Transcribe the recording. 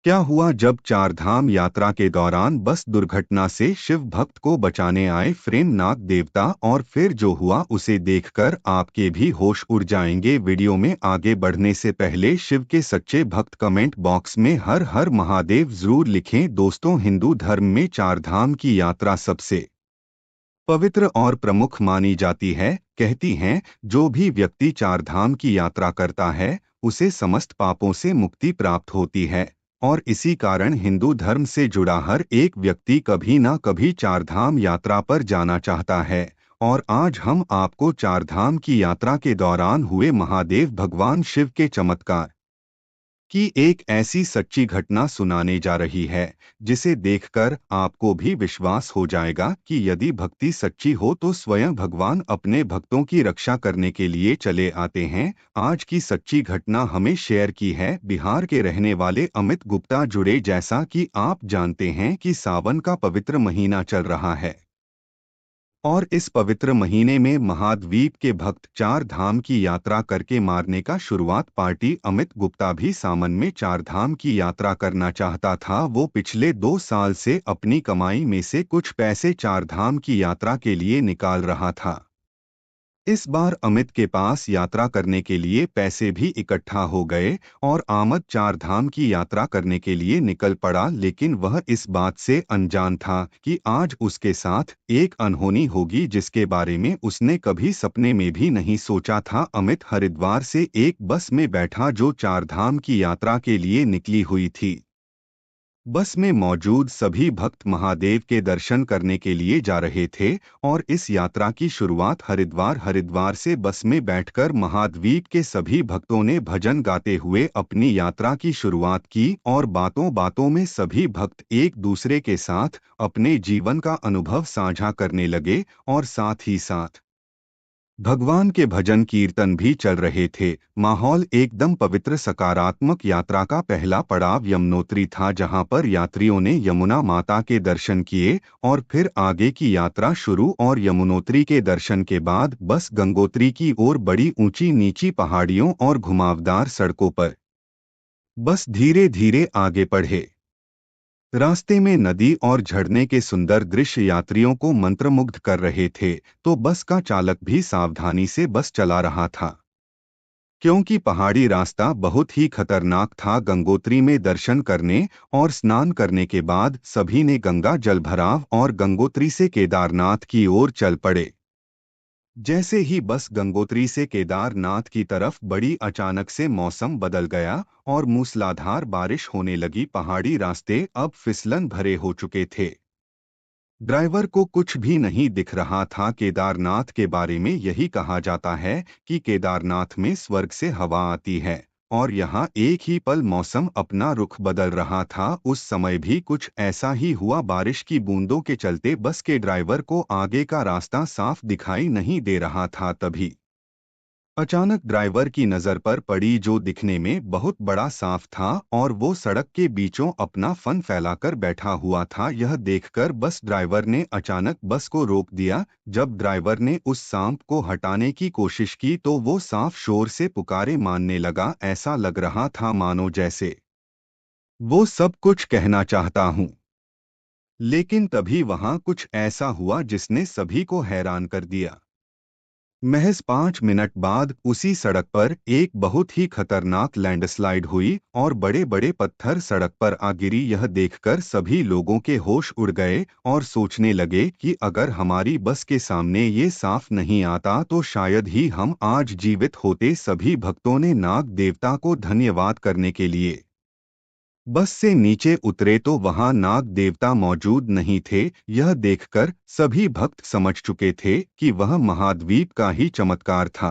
क्या हुआ जब चारधाम यात्रा के दौरान बस दुर्घटना से शिव भक्त को बचाने आए फ्रेम नाग देवता और फिर जो हुआ उसे देखकर आपके भी होश उड़ जाएंगे। वीडियो में आगे बढ़ने से पहले शिव के सच्चे भक्त कमेंट बॉक्स में हर हर महादेव जरूर लिखें। दोस्तों, हिंदू धर्म में चारधाम की यात्रा सबसे पवित्र और प्रमुख मानी जाती है। कहती हैं, जो भी व्यक्ति चारधाम की यात्रा करता है उसे समस्त पापों से मुक्ति प्राप्त होती है और इसी कारण हिंदू धर्म से जुड़ा हर एक व्यक्ति कभी न कभी चारधाम यात्रा पर जाना चाहता है। और आज हम आपको चारधाम की यात्रा के दौरान हुए महादेव भगवान शिव के चमत्कार की एक ऐसी सच्ची घटना सुनाने जा रही है जिसे देखकर आपको भी विश्वास हो जाएगा कि यदि भक्ति सच्ची हो तो स्वयं भगवान अपने भक्तों की रक्षा करने के लिए चले आते हैं। आज की सच्ची घटना हमें शेयर की है बिहार के रहने वाले अमित गुप्ता जुड़े। जैसा कि आप जानते हैं कि सावन का पवित्र महीना चल रहा है और इस पवित्र महीने में महाद्वीप के भक्त चार धाम की यात्रा करके मारने का शुरुआत पार्टी। अमित गुप्ता भी सावन में चार धाम की यात्रा करना चाहता था। वो पिछले 2 साल से अपनी कमाई में से कुछ पैसे चार धाम की यात्रा के लिए निकाल रहा था। इस बार अमित के पास यात्रा करने के लिए पैसे भी इकट्ठा हो गए और आमद चार धाम की यात्रा करने के लिए निकल पड़ा। लेकिन वह इस बात से अनजान था कि आज उसके साथ एक अनहोनी होगी जिसके बारे में उसने कभी सपने में भी नहीं सोचा था। अमित हरिद्वार से एक बस में बैठा जो चार धाम की यात्रा के लिए निकली हुई थी। बस में मौजूद सभी भक्त महादेव के दर्शन करने के लिए जा रहे थे और इस यात्रा की शुरुआत हरिद्वार से बस में बैठकर महाद्वीप के सभी भक्तों ने भजन गाते हुए अपनी यात्रा की शुरुआत की और बातों बातों में सभी भक्त एक दूसरे के साथ अपने जीवन का अनुभव साझा करने लगे और साथ ही साथ भगवान के भजन कीर्तन भी चल रहे थे। माहौल एकदम पवित्र सकारात्मक। यात्रा का पहला पड़ाव यमुनोत्री था जहां पर यात्रियों ने यमुना माता के दर्शन किए और फिर आगे की यात्रा शुरू। और यमुनोत्री के दर्शन के बाद बस गंगोत्री की ओर बड़ी ऊंची नीची पहाड़ियों और घुमावदार सड़कों पर बस धीरे धीरे आगे बढ़े। रास्ते में नदी और झरने के सुंदर दृश्य यात्रियों को मंत्रमुग्ध कर रहे थे तो बस का चालक भी सावधानी से बस चला रहा था क्योंकि पहाड़ी रास्ता बहुत ही खतरनाक था। गंगोत्री में दर्शन करने और स्नान करने के बाद सभी ने गंगा जल भराव और गंगोत्री से केदारनाथ की ओर चल पड़े। जैसे ही बस गंगोत्री से केदारनाथ की तरफ बढ़ी अचानक से मौसम बदल गया और मूसलाधार बारिश होने लगी। पहाड़ी रास्ते अब फिसलन भरे हो चुके थे। ड्राइवर को कुछ भी नहीं दिख रहा था। केदारनाथ के बारे में यही कहा जाता है कि केदारनाथ में स्वर्ग से हवा आती है और यहाँ एक ही पल मौसम अपना रुख बदल रहा था। उस समय भी कुछ ऐसा ही हुआ। बारिश की बूंदों के चलते बस के ड्राइवर को आगे का रास्ता साफ दिखाई नहीं दे रहा था। तभी अचानक ड्राइवर की नजर पर पड़ी जो दिखने में बहुत बड़ा सांप था और वो सड़क के बीचों अपना फन फैलाकर बैठा हुआ था। यह देखकर बस ड्राइवर ने अचानक बस को रोक दिया। जब ड्राइवर ने उस सांप को हटाने की कोशिश की तो वो सांप शोर से पुकारे मारने लगा। ऐसा लग रहा था मानो जैसे वो सब कुछ कहना चाहता हूँ। लेकिन तभी वहां कुछ ऐसा हुआ जिसने सभी को हैरान कर दिया। महज 5 मिनट बाद उसी सड़क पर एक बहुत ही खतरनाक लैंडस्लाइड हुई और बड़े बड़े पत्थर सड़क पर आ गिरी। यह देखकर सभी लोगों के होश उड़ गए और सोचने लगे कि अगर हमारी बस के सामने ये साफ नहीं आता तो शायद ही हम आज जीवित होते। सभी भक्तों ने नाग देवता को धन्यवाद करने के लिए बस से नीचे उतरे तो वहां नाग देवता मौजूद नहीं थे। यह देखकर सभी भक्त समझ चुके थे कि वह महाद्वीप का ही चमत्कार था।